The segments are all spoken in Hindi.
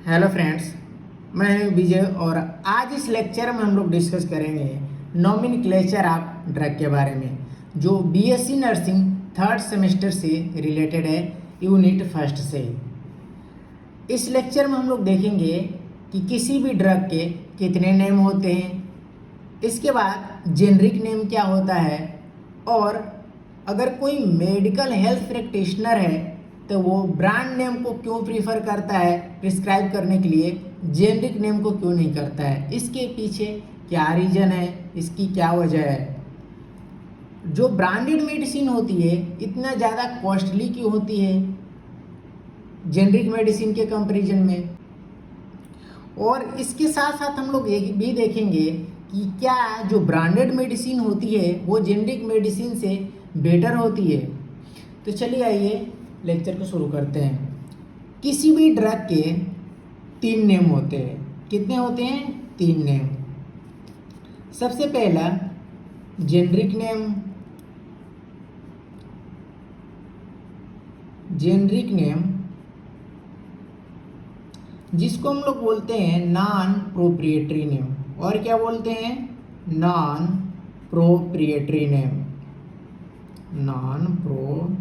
हेलो फ्रेंड्स, मैं हूं विजय और आज इस लेक्चर में हम लोग डिस्कस करेंगे नॉमेनक्लेचर ऑफ ड्रग के बारे में, जो बीएससी नर्सिंग थर्ड सेमेस्टर से रिलेटेड है, यूनिट फर्स्ट से। इस लेक्चर में हम लोग देखेंगे कि किसी भी ड्रग के कितने नेम होते हैं, इसके बाद जेनरिक नेम क्या होता है, और अगर कोई मेडिकल हेल्थ प्रैक्टिशनर है तो वो ब्रांड नेम को क्यों प्रीफर करता है प्रिस्क्राइब करने के लिए, जेनरिक नेम को क्यों नहीं करता है, इसके पीछे क्या रीज़न है, इसकी क्या वजह है। जो ब्रांडेड मेडिसिन होती है इतना ज़्यादा कॉस्टली क्यों होती है जेनरिक मेडिसिन के कंपैरिजन में। और इसके साथ साथ हम लोग एक भी देखेंगे कि क्या जो ब्रांडेड मेडिसिन होती है वो जेनरिक मेडिसिन से बेटर होती है। तो चलिए आइए लेक्चर को शुरू करते हैं। किसी भी ड्रग के 3 नेम होते हैं। कितने होते हैं? 3 नेम। सबसे पहला जेनरिक नेम। जेनरिक नेम जिसको हम लोग बोलते हैं नॉन प्रोप्रिएटरी नेम। और क्या बोलते हैं? Non proprietary name. Non proprietary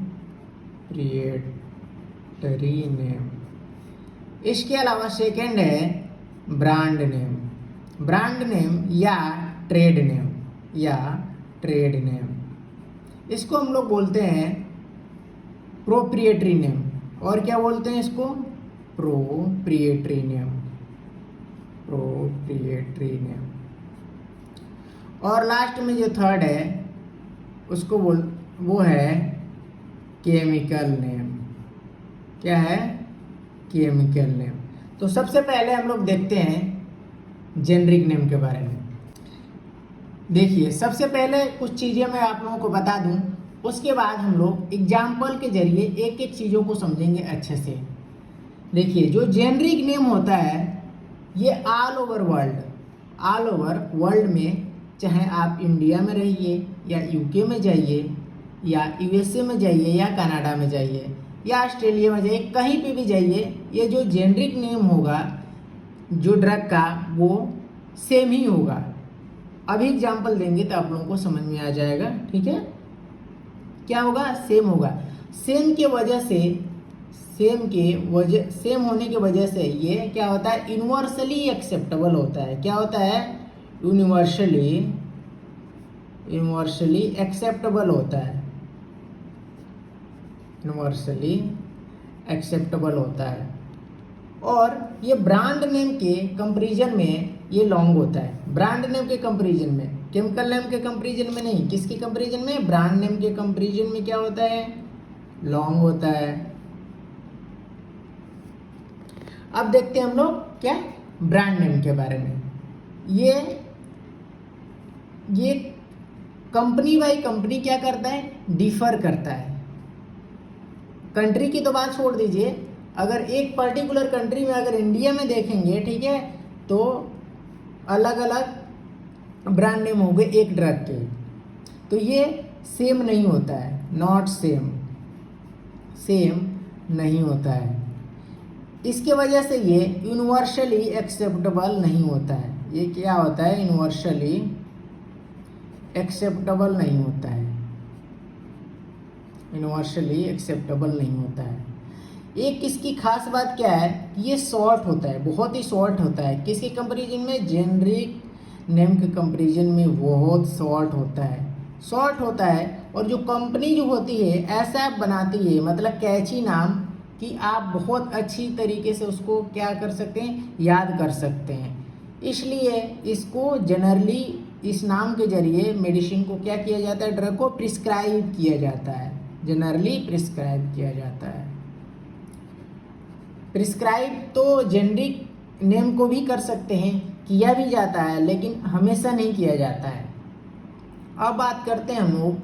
name. इसके अलावा सेकेंड है ब्रांड नेम। ब्रांड नेम या ट्रेड नेम, या ट्रेड नेम, इसको हम लोग बोलते हैं प्रोप्रिएटरी नेम। और क्या बोलते हैं इसको? Proprietary name. Proprietary name. और लास्ट में जो थर्ड है उसको वो है केमिकल नेम। क्या है? Chemical name. तो सबसे पहले हम लोग देखते हैं जेनरिक नेम के बारे में। देखिए, सबसे पहले कुछ चीज़ें मैं आप लोगों को बता दूं, उसके बाद हम लोग एग्जाम्पल के जरिए एक एक चीज़ों को समझेंगे अच्छे से। देखिए, जो जेनरिक नेम होता है ये ऑल ओवर वर्ल्ड में, चाहे आप इंडिया में रहिए या यूके में जाइए या यूएसए में जाइए या कनाडा में जाइए या ऑस्ट्रेलिया में जाइए, कहीं पे भी जाइए, ये जो जेनरिक नेम होगा जो ड्रग का वो सेम ही होगा। अभी एग्जाम्पल देंगे तो आप लोगों को समझ में आ जाएगा। ठीक है, क्या होगा? सेम होगा। सेम होने की वजह से ये क्या होता है? यूनिवर्सली एक्सेप्टेबल होता है। क्या होता है? यूनिवर्सली एक्सेप्टेबल होता है। यूनिवर्सली एक्सेप्टेबल होता है। और ये ब्रांड नेम के कंपैरिजन में ये लॉन्ग होता है। ब्रांड नेम के कंपैरिजन में, केमिकल नेम के कंपैरिजन में नहीं। किसके कंपैरिजन में? ब्रांड नेम के कंपैरिजन में क्या होता है? लॉन्ग होता है। अब देखते हैं हम लोग क्या ब्रांड नेम के बारे में। ये कंपनी बाई कंपनी क्या करता है? डिफर करता है। कंट्री की तो बात छोड़ दीजिए, अगर एक पर्टिकुलर कंट्री में अगर इंडिया में देखेंगे, ठीक है, तो अलग अलग ब्रांड नेम होंगे एक ड्रग के, तो ये सेम नहीं होता है। नॉट सेम नहीं होता है। इसके वजह से ये यूनिवर्सली एक्सेप्टेबल नहीं होता है। ये क्या होता है? यूनिवर्सली एक्सेप्टेबल नहीं होता है। यूनिवर्सली एक्सेप्टेबल नहीं होता है। एक इसकी खास बात क्या है? ये शॉर्ट होता है, बहुत ही शॉर्ट होता है। किसके कंपैरिजन में? जेनरिक नेम के कंपैरिजन में बहुत शॉर्ट होता है। शॉर्ट होता है। और जो कंपनी जो होती है ऐसा बनाती है, मतलब कैची नाम, कि आप बहुत अच्छी तरीके से उसको क्या कर सकते हैं? याद कर सकते हैं। इसलिए इसको जनरली इस नाम के जरिए मेडिसिन को क्या किया जाता है? ड्रग को प्रिस्क्राइब किया जाता है। जनरली प्रिस्क्राइब किया जाता है। प्रिस्क्राइब तो जेनरिक नेम को भी कर सकते हैं, किया भी जाता है, लेकिन हमेशा नहीं किया जाता है। अब बात करते हैं हम लोग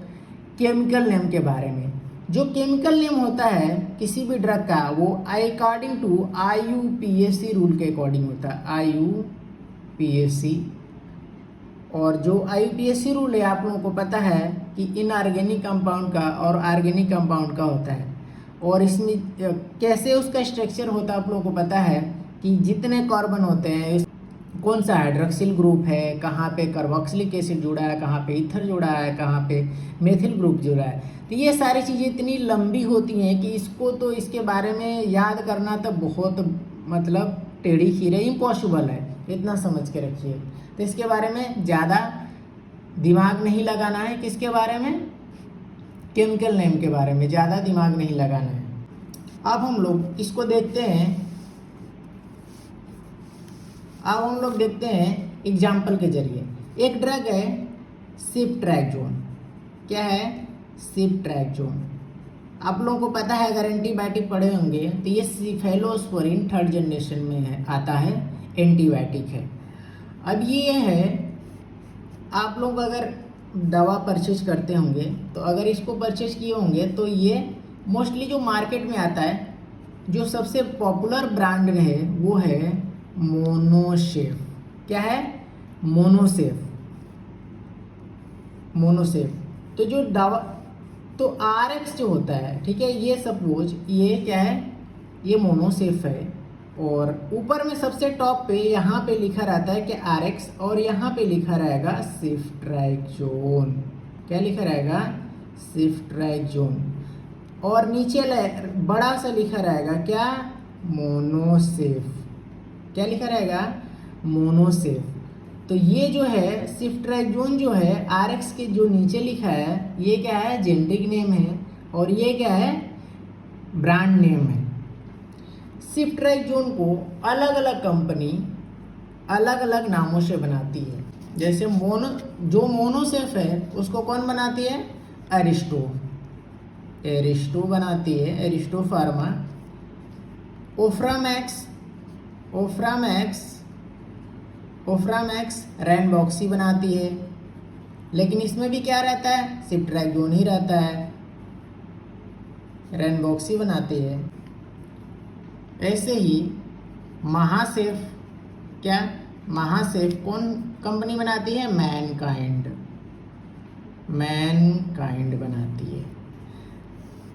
केमिकल नेम के बारे में। जो केमिकल नेम होता है किसी भी ड्रग का, वो अकॉर्डिंग टू IUPAC रूल के अकॉर्डिंग होता है। IUPAC। और जो IUPAC रूल है आप लोगों को पता है कि इनऑर्गेनिक कंपाउंड का और ऑर्गेनिक कंपाउंड का होता है। और इसमें कैसे उसका स्ट्रक्चर होता है आप लोगों को पता है कि जितने कार्बन होते हैं कौन सा हाइड्रोक्सिल ग्रुप है, कहाँ पे कार्बोक्सिलिक एसिड जुड़ा है, कहाँ पे ईथर जुड़ा है, कहाँ पे मेथिल ग्रुप जुड़ा है। तो ये सारी चीज़ें इतनी लंबी होती हैं कि इसके बारे में याद करना तो बहुत मतलब टेढ़ी खीर है, इम्पॉसिबल है, इतना समझ के रखिए। तो इसके बारे में ज़्यादा दिमाग नहीं लगाना है। किसके बारे में? केमिकल नेम के बारे में ज़्यादा दिमाग नहीं लगाना है। अब हम लोग इसको देखते हैं, एग्जाम्पल के जरिए। एक ड्रग है सिफ्ट्रैक्सोन। क्या है? सिफ्ट्रैक्सोन। आप लोगों को पता है, अगर एंटीबायोटिक पढ़े होंगे तो ये सिफेलोस्पोरिन 3rd जनरेशन में आता है, एंटीबायोटिक है। अब ये है, आप लोग अगर दवा परचेज करते होंगे तो अगर इसको परचेज किए होंगे तो ये मोस्टली जो मार्केट में आता है, जो सबसे पॉपुलर ब्रांड है वो है मोनोसेफ। क्या है? मोनोसेफ। तो जो दवा, तो RX जो होता है, ठीक है, ये सपोज ये क्या है, ये मोनोसेफ है, और ऊपर में सबसे टॉप पे यहाँ पे लिखा रहता है कि RX, और यहाँ पे लिखा रहेगा सिफ्ट्रैक्सोन। क्या लिखा रहेगा? सिफ्ट्रैक्सोन। और नीचे बड़ा सा लिखा रहेगा क्या? मोनोसेफ। क्या लिखा रहेगा? मोनोसेफ। तो ये जो है सिफ्ट्रैक्सोन जो है, RX के जो नीचे लिखा है, ये क्या है? जेनेरिक नेम है, और ये क्या है? ब्रांड नेम है। सिफ्ट्रैक्सोन को अलग अलग कंपनी अलग अलग नामों से बनाती है। जैसे जो मोनोसेफ है उसको कौन बनाती है? एरिस्टो बनाती है, एरिस्टो फार्मा। ओफ्रामैक्स रैनबॉक्सी बनाती है, लेकिन इसमें भी क्या रहता है? सिफ्ट्रैक्सोन ही रहता है, रैनबॉक्सी बनाती है। ऐसे ही महासेफ, क्या? महासेफ कौन कंपनी बनाती है? मैनकाइंड बनाती है।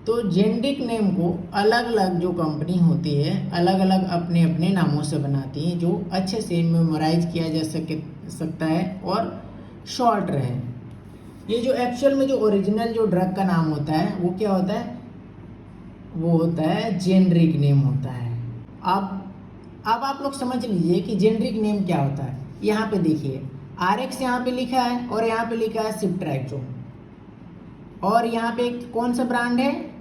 तो जेनेरिक नेम को अलग अलग जो कंपनी होती है अलग अलग अपने अपने नामों से बनाती है, जो अच्छे से मेमोराइज किया जा सकता है और शॉर्ट रहे। ये जो एक्चुअल में जो ओरिजिनल जो ड्रग का नाम होता है वो क्या होता है? वो होता है जेनेरिक नेम होता है। अब आप लोग समझ लीजिए कि जेनेरिक नेम क्या होता है। यहाँ पे देखिए, RX यहाँ पे लिखा है और यहाँ पे लिखा है सिफ्ट्रैक्सोन, और यहाँ पे कौन सा ब्रांड है?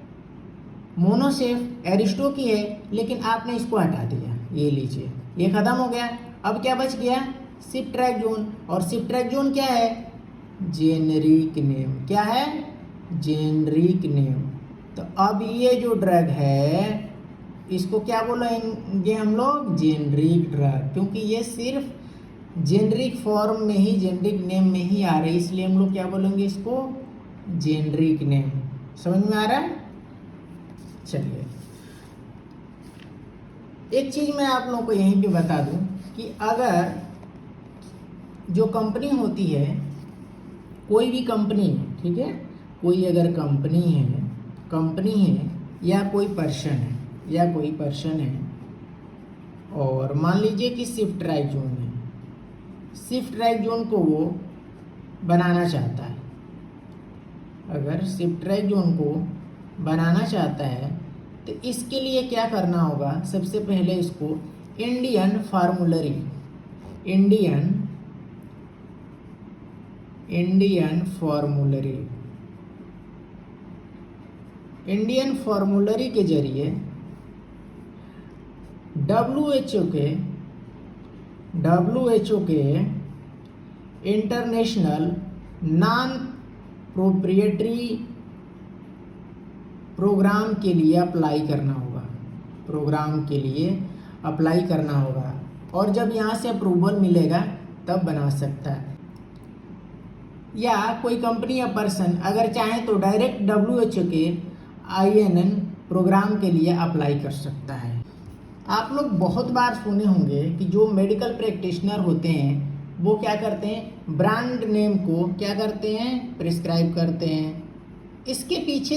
मोनोसेफ, एरिस्टो की है, लेकिन आपने इसको हटा दिया। ये लीजिए, ये खत्म हो गया। अब क्या बच गया? सिफ्ट्रैक्सोन। और सिफ्ट्रैक्सोन क्या है? Generic name. क्या है? Generic name. तो अब ये जो ड्रग है इसको क्या बोलेंगे हम लोग? जेनेरिक ड्रग, क्योंकि ये सिर्फ जेनेरिक फॉर्म में ही, जेनेरिक नेम में ही आ रही है, इसलिए हम लोग क्या बोलेंगे इसको? Generic name. समझ में आ रहा है? चलिए, एक चीज मैं आप लोगों को यहीं पे बता दूं कि अगर जो कंपनी होती है, कोई भी कंपनी है, ठीक है, कोई अगर कंपनी है या कोई पर्सन है, और मान लीजिए कि सिफ्ट्रैक्सोन है, सिफ्ट्रैक्सोन को वो बनाना चाहता है। अगर सिफ्ट्रैक्सोन को बनाना चाहता है तो इसके लिए क्या करना होगा? सबसे पहले इसको इंडियन फार्मूलरी के जरिए WHO के इंटरनेशनल नॉन प्रोप्रिएटरी प्रोग्राम के लिए अप्लाई करना होगा, और जब यहाँ से अप्रूवल मिलेगा तब बना सकता है। या कोई कंपनी या पर्सन अगर चाहे तो डायरेक्ट WHO के INN प्रोग्राम के लिए अप्लाई कर सकता है। आप लोग बहुत बार सुने होंगे कि जो मेडिकल प्रैक्टिशनर होते हैं वो क्या करते हैं? ब्रांड नेम को क्या करते हैं? प्रिस्क्राइब करते हैं। इसके पीछे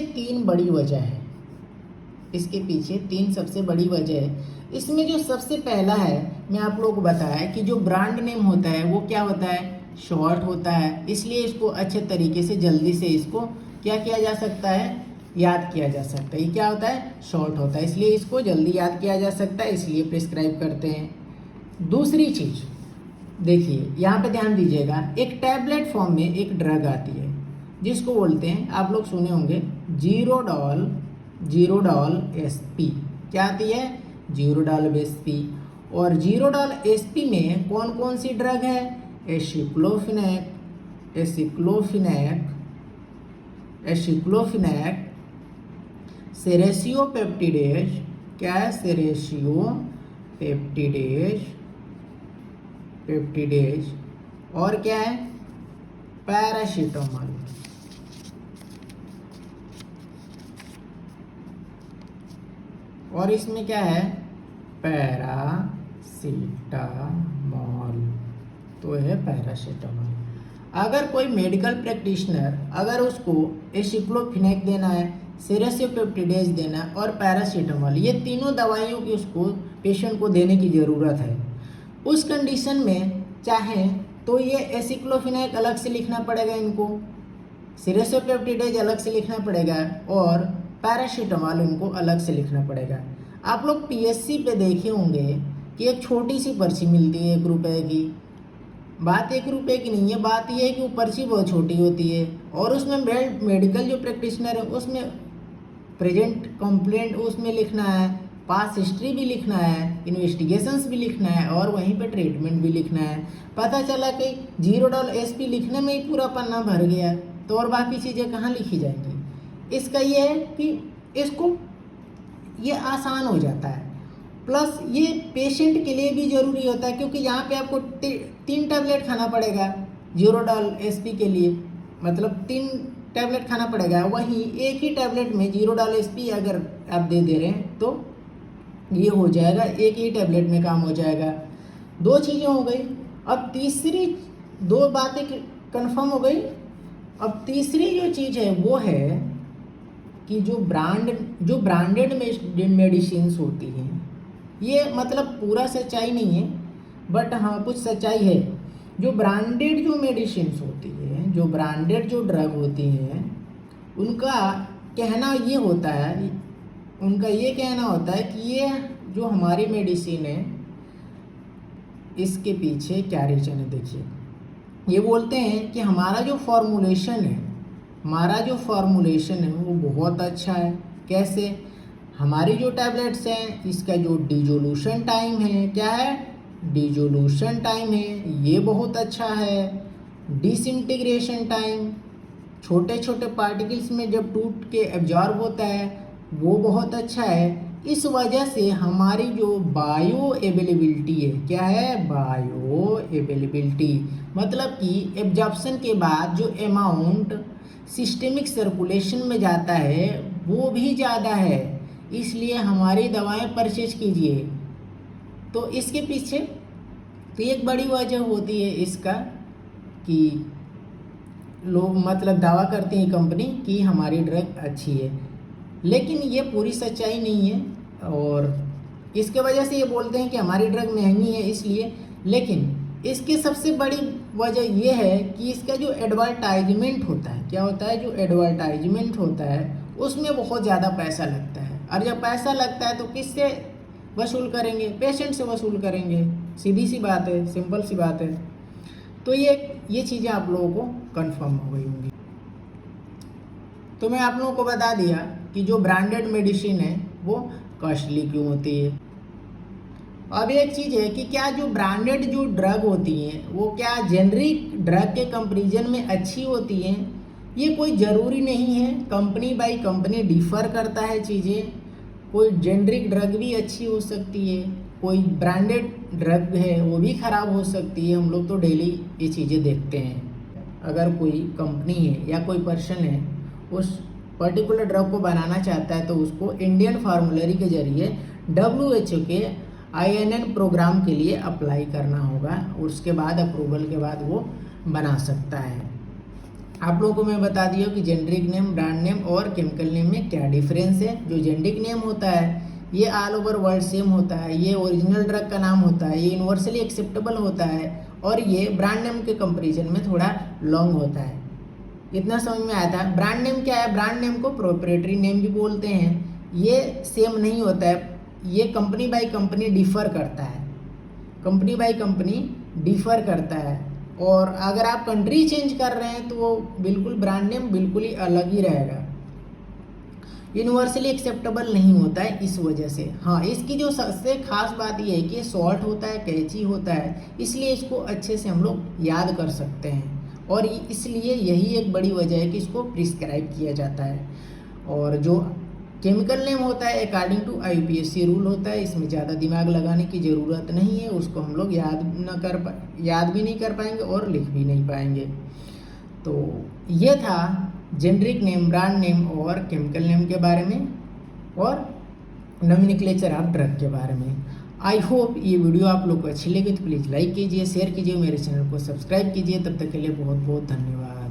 तीन सबसे बड़ी वजह है। इसमें जो सबसे पहला है, मैं आप लोगों को बताया कि जो ब्रांड नेम होता है वो क्या होता है, शॉर्ट होता है, इसलिए इसको अच्छे तरीके से जल्दी से इसको क्या किया जा सकता है, याद किया जा सकता है। ये क्या होता है, शॉर्ट होता है, इसलिए इसको जल्दी याद किया जा सकता है, इसलिए प्रिस्क्राइब करते हैं। दूसरी चीज़ देखिए, यहाँ पे ध्यान दीजिएगा, एक टैबलेट फॉर्म में एक ड्रग आती है जिसको बोलते हैं, आप लोग सुने होंगे, जीरोडॉल एसपी। क्या आती है, जीरोडॉल एसपी। और जीरोडॉल एसपी में कौन कौन सी ड्रग है, एसिक्लोफिनैक, सेरेसियोपेप्टिडेज, क्या है, पेप्टिडेज, और क्या है, पैरासीटामोल। और इसमें क्या है, पैरासीटामोल, तो है पैरासीटामोल। अगर कोई मेडिकल प्रैक्टिशनर अगर उसको एसिक्लोफिनैक देना है, सेरेसियोपेप्टिडेज देना है और पैरासीटामोल, ये तीनों दवाइयों की उसको पेशेंट को देने की ज़रूरत है, उस कंडीशन में चाहे तो ये एसिक्लोफिनैक अलग से लिखना पड़ेगा, इनको सेरेसियोपेप्टिडेज अलग से लिखना पड़ेगा और पैरासीटामोल इनको अलग से लिखना पड़ेगा। आप लोग पीएससी पे देखे होंगे कि एक छोटी सी पर्ची मिलती है 1 रुपए की। बात 1 रुपए की नहीं है, बात यह है कि वो पर्ची बहुत छोटी होती है और उसमें मेडिकल जो प्रैक्टिशनर है उसमें प्रेजेंट कंप्लेंट उसमें लिखना है, पास हिस्ट्री भी लिखना है, इन्वेस्टिगेशंस भी लिखना है और वहीं पे ट्रीटमेंट भी लिखना है। पता चला कि जीरोडॉल एसपी लिखने में ही पूरा पन्ना भर गया, तो और बाकी चीज़ें कहाँ लिखी जाएंगी। इसका ये है कि इसको ये आसान हो जाता है, प्लस ये पेशेंट के लिए भी ज़रूरी होता है, क्योंकि यहाँ पे आपको 3 टैबलेट खाना पड़ेगा जीरोडॉल एसपी के लिए, मतलब 3 टैबलेट खाना पड़ेगा। वहीं एक ही टैबलेट में जीरोडॉल एसपी अगर आप दे रहे हैं तो ये हो जाएगा, एक ही टैबलेट में काम हो जाएगा। 2 चीज़ें हो गई। अब तीसरी 2 बातें कंफर्म हो गई। अब तीसरी जो चीज़ है वो है कि जो ब्रांडेड मेडिसिन्स होती हैं, ये मतलब पूरा सच्चाई नहीं है बट हाँ कुछ सच्चाई है। जो ब्रांडेड जो मेडिसिन्स होती है, जो ब्रांडेड जो ड्रग होती हैं, उनका कहना ये होता है, उनका ये कहना होता है कि ये जो हमारी मेडिसिन है इसके पीछे क्या रीज़न है। देखिए, ये बोलते हैं कि हमारा जो फॉर्मुलेशन है वो बहुत अच्छा है। कैसे, हमारी जो टैबलेट्स हैं इसका जो डिजोल्यूशन टाइम है, क्या है, डिजोल्यूशन टाइम है, ये बहुत अच्छा है। डिसइंटीग्रेशन टाइम, छोटे छोटे पार्टिकल्स में जब टूट के एब्जॉर्ब होता है वो बहुत अच्छा है। इस वजह से हमारी जो बायो अवेलेबिलिटी है, क्या है, बायो अवेलेबिलिटी, मतलब कि एब्जॉर्प्शन के बाद जो अमाउंट सिस्टेमिक सर्कुलेशन में जाता है वो भी ज़्यादा है, इसलिए हमारी दवाएं परचेज कीजिए। तो इसके पीछे तो एक बड़ी वजह होती है इसका कि लोग मतलब दावा करते हैं कंपनी कि हमारी ड्रग अच्छी है, लेकिन ये पूरी सच्चाई नहीं है। और इसके वजह से ये बोलते हैं कि हमारी ड्रग महंगी है इसलिए, लेकिन इसकी सबसे बड़ी वजह ये है कि इसका जो एडवर्टाइजमेंट होता है, क्या होता है, जो एडवर्टाइजमेंट होता है उसमें बहुत ज़्यादा पैसा लगता है। और जब पैसा लगता है तो किससे वसूल करेंगे, पेशेंट से वसूल करेंगे, सीधी सी बात है, सिंपल सी बात है। तो ये चीज़ें आप लोगों को कंफर्म हो गई होंगी। तो मैं आप लोगों को बता दिया कि जो ब्रांडेड मेडिसिन है वो कॉस्टली क्यों होती है। अब एक चीज़ है कि क्या जो ब्रांडेड जो ड्रग होती हैं वो क्या जेनरिक ड्रग के कंपैरिजन में अच्छी होती हैं, ये कोई ज़रूरी नहीं है। कंपनी बाई कंपनी डिफ़र करता है चीज़ें। कोई जेनरिक ड्रग भी अच्छी हो सकती है, कोई ब्रांडेड ड्रग है वो भी ख़राब हो सकती है। हम लोग तो डेली ये चीज़ें देखते हैं। अगर कोई कंपनी है या कोई पर्सन है उस पर्टिकुलर ड्रग को बनाना चाहता है तो उसको इंडियन फार्मूलरी के जरिए WHO के INN प्रोग्राम के लिए अप्लाई करना होगा। उसके बाद अप्रूवल के बाद वो बना सकता है। आप लोगों को मैं बता दिया कि जेनरिक नेम, ब्रांड नेम और केमिकल नेम में क्या डिफरेंस है। जो जेनरिक नेम होता है ये ऑल ओवर वर्ल्ड सेम होता है, ये ओरिजिनल ड्रग का नाम होता है, ये यूनिवर्सली एक्सेप्टेबल होता है और ये ब्रांड नेम के कंपैरिजन में थोड़ा लॉन्ग होता है। इतना समझ में आया था। ब्रांड नेम क्या है? ब्रांड नेम को प्रोप्राइटरी नेम भी बोलते हैं। ये सेम नहीं होता है, ये कंपनी बाय कंपनी डिफ़र करता है, कंपनी बाय कंपनी डिफ़र करता है। और अगर आप कंट्री चेंज कर रहे हैं तो वो बिल्कुल ब्रांड नेम बिल्कुल ही अलग ही रहेगा, यूनिवर्सली एक्सेप्टेबल नहीं होता है इस वजह से। हाँ, इसकी जो सबसे खास बात ये है कि शॉर्ट होता है, कैची होता है, इसलिए इसको अच्छे से हम लोग याद कर सकते हैं और इसलिए यही एक बड़ी वजह है कि इसको प्रिस्क्राइब किया जाता है। और जो केमिकल नेम होता है अकॉर्डिंग टू IUPAC रूल होता है, इसमें ज़्यादा दिमाग लगाने की ज़रूरत नहीं है, उसको हम लोग याद भी नहीं कर पाएंगे और लिख भी नहीं पाएंगे। तो ये था जेनरिक नेम, ब्रांड नेम और केमिकल नेम के बारे में और नोमेनक्लेचर ऑफ ड्रग के बारे में। आई होप ये वीडियो आप लोग को अच्छी लगी तो प्लीज़ लाइक कीजिए, शेयर कीजिए, मेरे चैनल को सब्सक्राइब कीजिए। तब तक के लिए बहुत बहुत धन्यवाद।